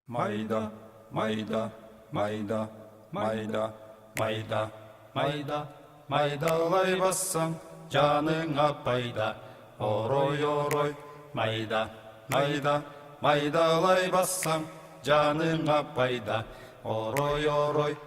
Майда, майда, майда, майда, майда, майда, майдалай бассаң, жаныңа пайда. Орой, орой, майда, майда, майдалай бассаң, жаныңа пайда. Орой, орой.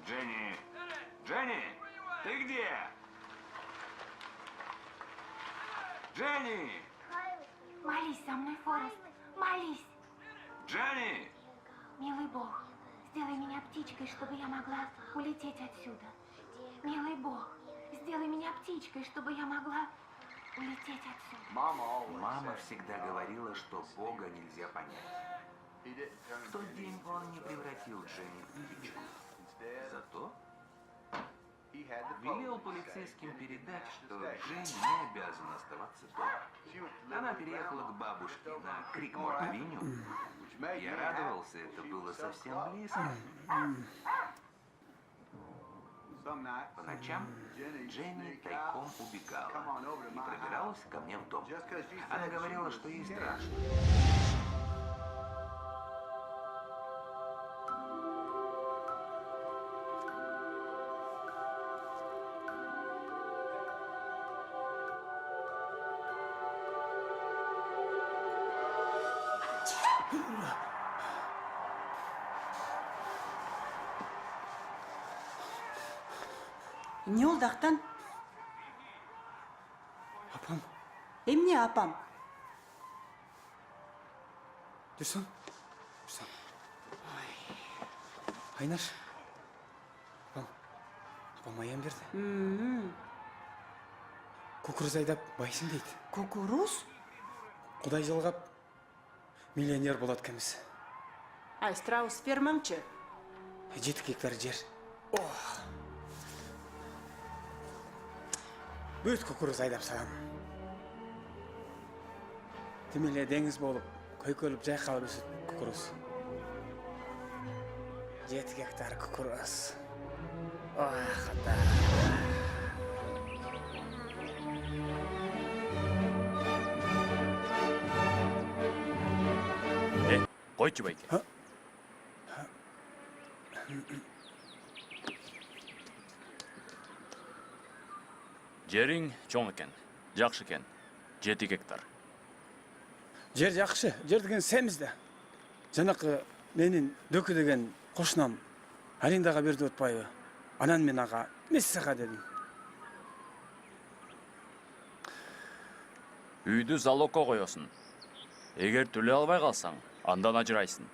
Дженни! Дженни! Ты где? Дженни! Молись со мной, Форест, молись. Дженни! Милый Бог, сделай меня птичкой, чтобы я могла улететь отсюда. Милый Бог, сделай меня птичкой, чтобы я могла улететь отсюда. Мама всегда говорила, что Бога нельзя понять. В тот день он не превратил Дженни в птичку. Зато велел полицейским передать, что Дженни не обязана оставаться дома. Она переехала к бабушке на Крикмор-авеню. Я радовался, это было совсем близко. По ночам Дженни тайком убегала и пробиралась ко мне в дом. Она говорила, что ей страшно. Не ол дақтан? Апам, Эмне апам? жүрсің? Жүрсің. Айнаш. Апам аян берді. Кукуруз айдап байсын дейді. Кукуруз? Құдай жалғап, миллионер болады кіміз. Ай, страус фермаңчы. 7 гектар жер. Бүт кукуруз айдап салам. Демеле деңіз болып, көйкөліп жайқалып өсіп кукуруз. 7 гектар кукуруз. Қата. Қойчы байке. Жерің чоң екен, жақшы екен. 7 гектар. Жер жақшы, жер деген сәмізді. Жанақы менің дөкі деген қошынам Алиндаға берді өтпайы. Анан мен аға, мессаға дедім. Үйді залогқа қойосын. Егер төле албай қалсаң, андан ажырайсың.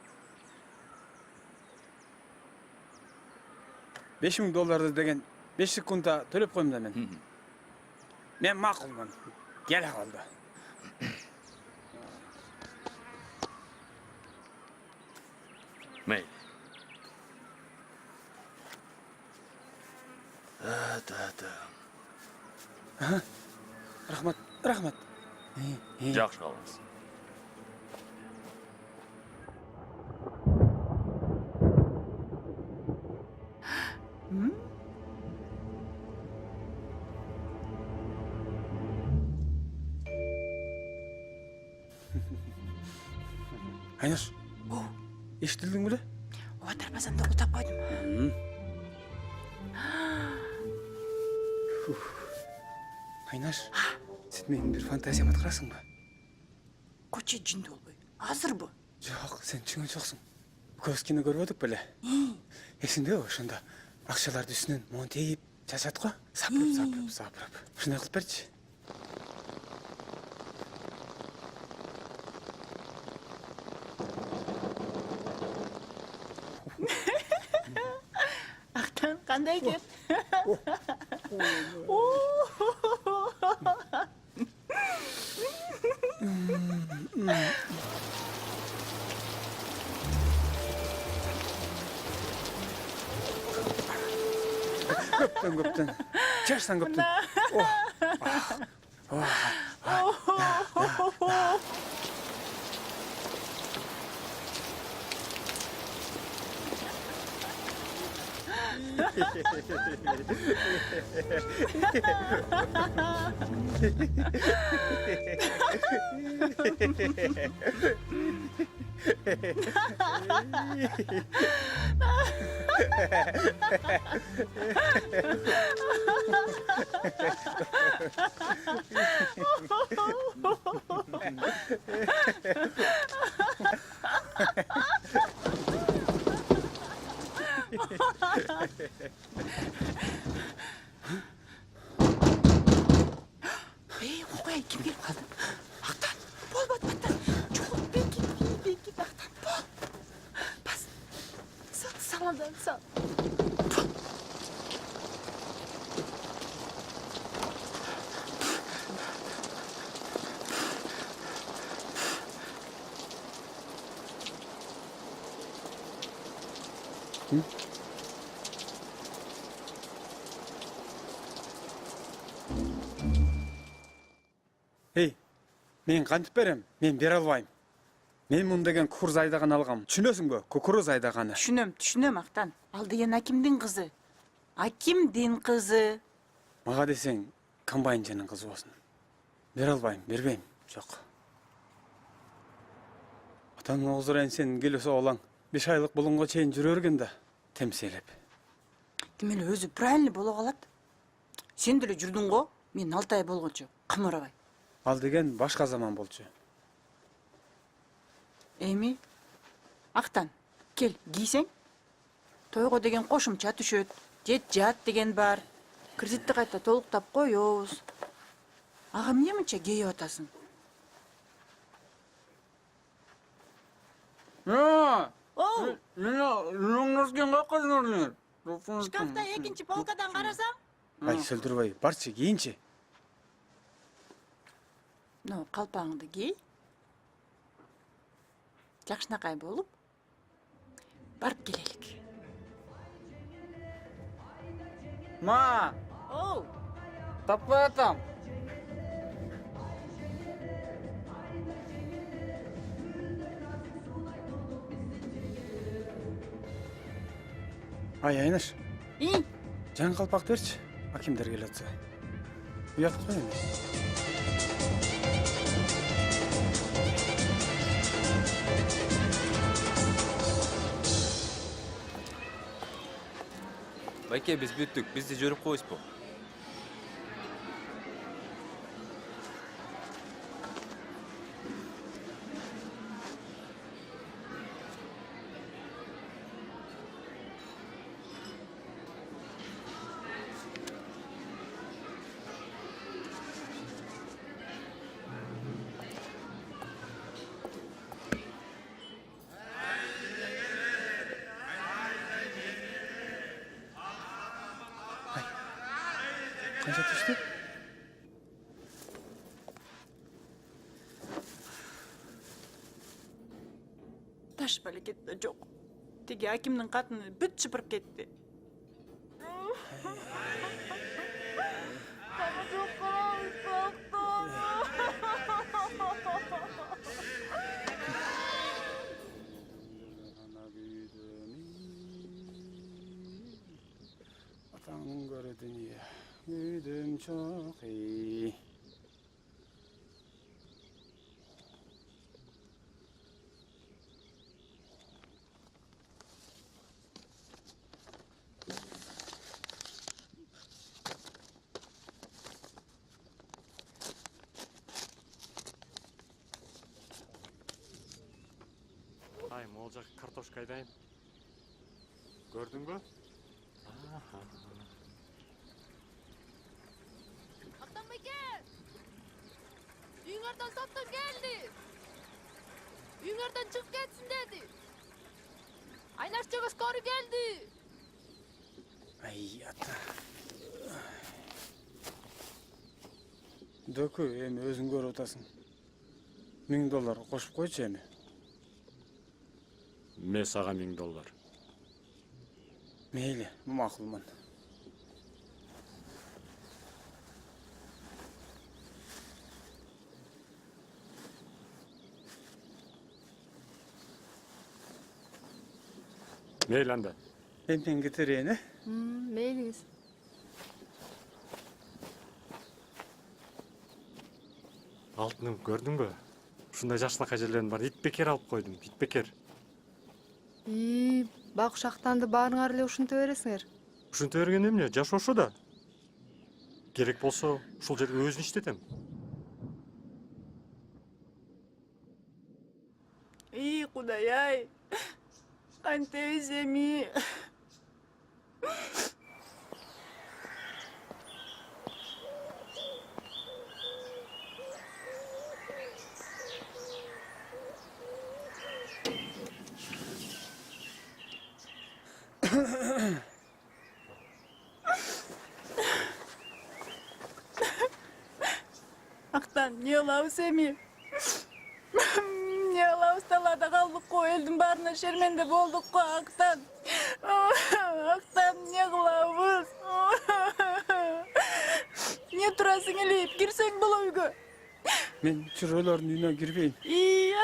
$5000 деген 5 секундта төлеп қойымда мен. Мен мақұлмын. Келе қалды. Мейлі. Рахмат, рахмат. Жақшы қалыңыз. Айнаш, естілдің біле? Отырмасам да ұтап қойдым. Айнаш, сен менің бір фантазиям атқарасың ба? Көче жынды олбой. Азыр бұ. Жоқ, сен түсінген жоқсың. Көскені көріп өдік біле. Есіңде о, шында ақшаларды үстінен монтейіп, жасат қой. Сапырып. Шындай қылып берші. Ақтан қандай кеп? Көптен. Чашсан көптен. Ey, qo'y, kim kelib qoldi? Aqtan, bo'lmadi, Aqtan. Cho'q, bekit, Aqtan, bo'l. Bas. Salondan sal. Ей, мен кантип берем? Мен бере албайм. Мен мун деген кукуруз айдаган алгам. Түшүнөсүңбү? Кукуруз айдаганы. Түшүнөм, Ақтан. Ал деген Акимдин кызы. Акимдин кызы. Мага десең, комбайнчынын кызы болсун. Бере албайм, бербейм. Жок. Атаңдын оозур сен келесе олаң 5 айлык булунга чейин жүрө берген да, темселеп. Демеле өзү правильный боло калат. Сен деле жүрдүң го, мен 6 ай болгончо камырабай. Ал деген башка заман болчу. Эми, Ақтан, кел, кийсең. Тойго деген кошумча түшөт, жат деген бар. Кредитти кайта толуктап коебуз. Ага эмне мынча кейип атасың? Оу, Нөңнөргөн кайкадыңар? шкафта экинчи полкадан карасаң? Ай, сөлдүрбөй, барчы кийинчи. Ну, калпагыңды кий. Жакшынакай болуп барып келелик. Ма, Оу, таппай атам. Ай, Айнаш, и, жаңы калпак берчи. Акимдер келип атса. Уят кой эми. Байке, біз бүттік, бізді жүріп қойыспы. Қанша түшті? таш балекетте жок. Теги Акимдин катыны бүт шыпырып кетти. Атаңның көрі дүние, үйдім çok iyi. Ай, мол жақ картошка айдайын. Көрдің бі? Атамбеке! Үйіңерден соттан келді. Үйіңерден çıkıp кетсін деді. Айнаш жөгі скоры келді. Ay ata. Дөкү эми өзүң көрүп атасың. $1000 кошуп койчу эми. Мен саға $1000. Мейли, макулмун. Мейлі анда. Мен кетерейин, Мейлиңиз. Алтыным көрдүңбү? Ушундай жакшынакай жерлердин бар. Итбекер алып койдум, итбекер. Бак ушактанды баарыңар эле ушинте бересиңер. Ушинте берген эмне? Жаш ошо да. Керек болсо, ушул жерге өзүн иштетем. Кудай-ай. Кантебиз эми? Актан, не кылабыз эми? Не кылабыз, талаада калдык го, элдин баарына шерменде болдук го, Актан. Актан, не кылабыз? Не турасың эле, кирсең боло үйгө. Мен чүрөлөрдүн үйүнө кирбейм.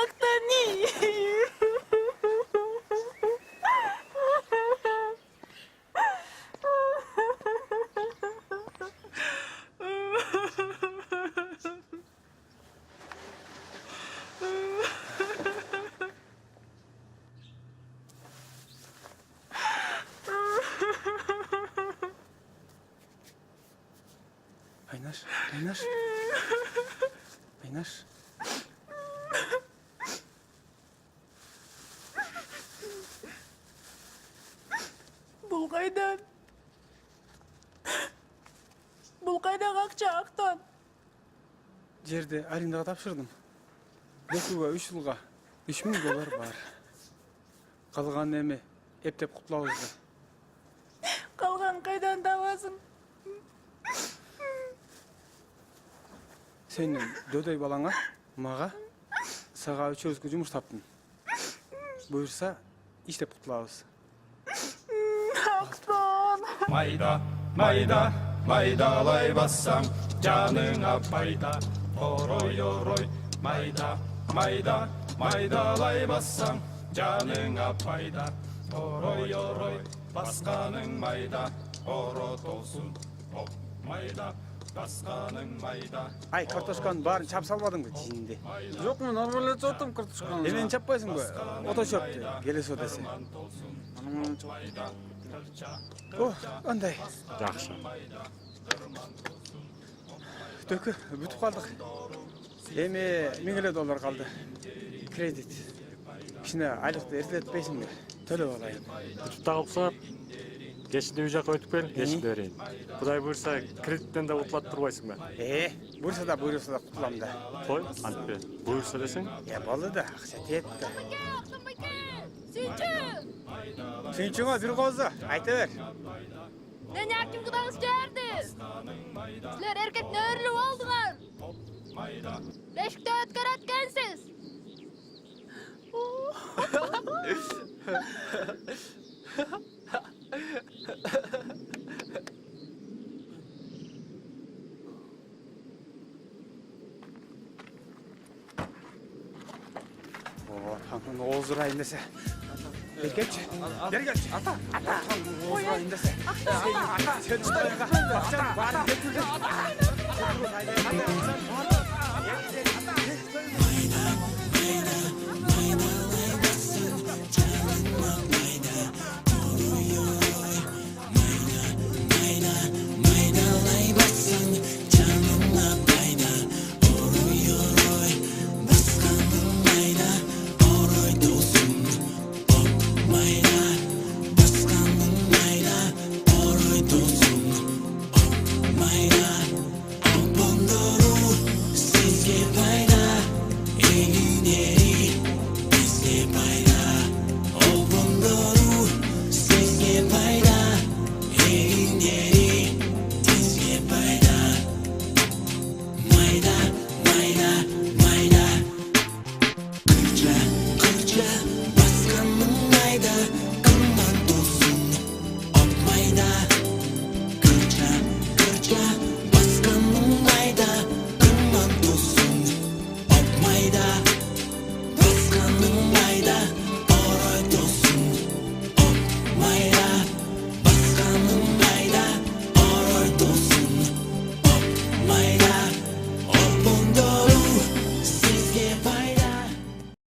Актан, Айнаш. Бул кайдан? Бул кайдагы акча, Актан? Жерди арендага тапшырдым. 2-3 жылга $3000 бар. Калган эми эптеп кутулабыз. Калган кайдан табасың? Сенин дөдөй балаңа, мага, сага үчөөбүзгө жумуш таптым. Буюрса, иштеп кутулабыз. Актан. Майда, майда, майдалай бассаң, жаныңа пайда. Орой, майда, майда, майдалай бассаң, жаныңа пайда. Орой, басқаның майда, оро толсун. Оп, майда, басқаның майда. Ай, картошканын баарын чап салбадыңбы, жинди? Жок, мен нормально эле чоптум картошканы. Эмени чаппайсыңбы? Ото чөптү, келесо десе. О, андай. Жакшы. Дөкө, бүтүп калдык. Эми $1000 калды. Кредит. Кичине айлыкты эртелетпейсиңби? Төлөп алайын. Бүтүп да калса, кечинде үй жака өтүп кел, кечинде берейин. Кудай буйрса, кредиттен да утулат турбайсыңбы? Буйрса да кутулам да. Кой, антпе. Буйрса десең? Болду да, акча тиет да. Сүйчү! Сүйүнчүңө бир коозу, айта бер. Мен аким кудаңыз жерди. Силер эркек нөрлүү болдуңар. Бешикте өткөр өткөнсүз. Tankın oğuzurayın dese. Berkeç. Berkeç. Ata. Oğuzurayın dese. Ata. Sen çıtayın. Akşam bari götürdün. Sizge payda, egin eri, bizge payda.